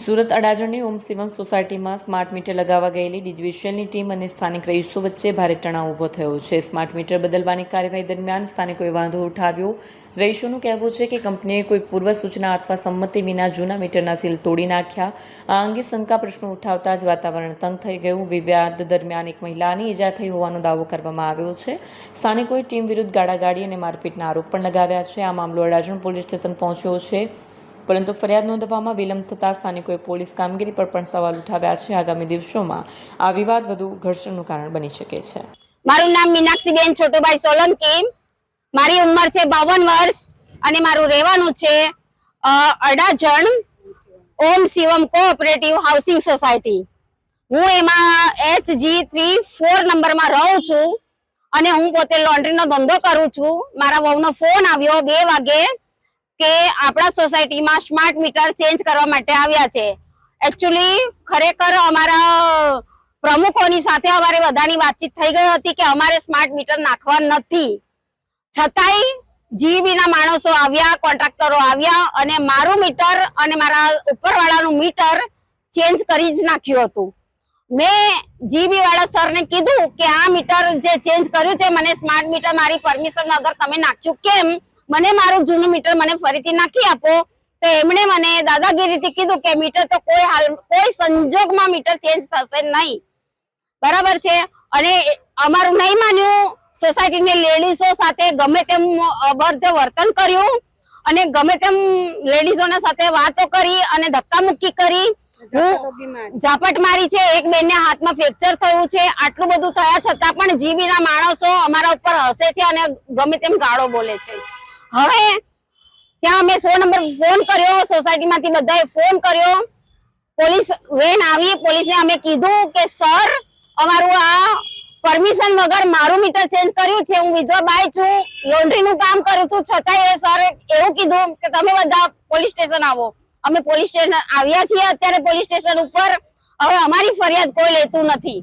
સુરત અડાજણની ઓમ શિવમ સોસાયટીમાં smart meter લગાવવા ગયેલી ડીજીવીસીએલની ટીમ અને સ્થાનિક રહીશો વચ્ચે ભારે તણાવ ઊભો થયો છે। સ્માર્ટ મીટર બદલવાની કાર્યવાહી દરમિયાન સ્થાનિકોએ વાંધો ઉઠાવ્યો। રહીશોનું કહેવું છે કે કંપનીએ કોઈ પૂર્વ સૂચના અથવા સંમતિ વિના જૂના મીટરના સીલ તોડી નાખ્યા। આ અંગે શંકા પ્રશ્નો ઉઠાવતા જ વાતાવરણ તંગ થઈ ગયું। વિવાદ દરમિયાન એક મહિલાની ઈજા થઈ હોવાનો દાવો કરવામાં આવ્યો છે। સ્થાનિકોએ ટીમ વિરુદ્ધ ગાળાગાળી અને મારપીટના આરોપ પણ લગાવ્યા છે। આ મામલો અડાજણ પોલીસ સ્ટેશન પહોંચ્યો છે, પરંતુ ફરિયાદ નોંધવામાં વિલંબ થતાં સ્થાનિકોએ પોલીસ કામગીરી પર પણ સવાલ ઉઠાવ્યા છે। આગામી દિવસોમાં આ વિવાદ વધુ ઘર્ષણનું કારણ બની શકે છે। મારું નામ મીનાક્ષીબેન છોટુભાઈ સોલંકી, મારી ઉંમર છે 52 વર્ષ અને મારું રહેવાનું છે અડાજણ ઓમ શિવમ કોઓપરેટિવ હાઉસિંગ સોસાયટી। હું એમાં HG3-4 નંબરમાં રહું છું અને હું પોતે લોન્ડ્રીનો ધંધો કરું છું। મારા વહુનો ફોન આવ્યો 2 વાગે કે આપણા સોસાયટીમાં સ્માર્ટ મીટર ચેન્જ કરવા માટે આવ્યા છે। એકચ્યુઅલી ખરેખર અમારા પ્રમુખોની સાથે અમારે બધાની વાતચીત થઈ ગઈ હતી કે અમારે સ્માર્ટ મીટર નાખવા નથી, છતાંય જીબીના માણસો આવ્યા, કોન્ટ્રાક્ટરો આવ્યા અને મારું મીટર અને મારા ઉપરવાળાનું મીટર ચેન્જ કરી જ નાખ્યું હતું। મેં જીબી વાળા સરને કીધું કે આ મીટર જે ચેન્જ કર્યું છે મને સ્માર્ટ મીટર મારી પરમિશન વગર તમે નાખ્યું કેમ, મને મારું જૂનું મીટર મને ફરીથી નાખી આપો। તો એમણે મને દાદાગીરીથી કીધું કે મીટર તો કોઈ સંજોગમાં મીટર ચેન્જ થશે નહીં, બરાબર છે। અને અમારું નહીં માન્યું, સોસાયટીની લેડીઝો સાથે ગમે તેમ અભદ્ર વર્તન કર્યું અને ગમે તેમ લેડીઝોના સાથે વાતો કરી અને ધક્કામુક્કી કરી, ઝાપટ મારી છે। એક બેનને હાથમાં ફ્રેક્ચર થયું છે। આટલું બધું થયા છતાં પણ જીબીના માણસો અમારા ઉપર હસે છે અને ગમે તેમ ગાળો બોલે છે। હવે ત્યાં અમે 100 નંબર ફોન કર્યો, સોસાયટીમાંથી બધાએ ફોન કર્યો, પોલીસ વેન આવી, પોલીસને અમે કીધું કે સર અમારું આ પરમિશન વગર મારું મીટર ચેન્જ કર્યું છે, હું વિધવા બાઈ છું, લોન્ડ્રીનું કામ કરું છું, છતાંય એ સર એવું કીધું કે તમે બધા પોલીસ સ્ટેશન આવો। અમે પોલીસ સ્ટેશન આવ્યા છીએ અત્યારે પોલીસ સ્ટેશન ઉપર। હવે અમારી ફરિયાદ કોઈ લેતું નથી।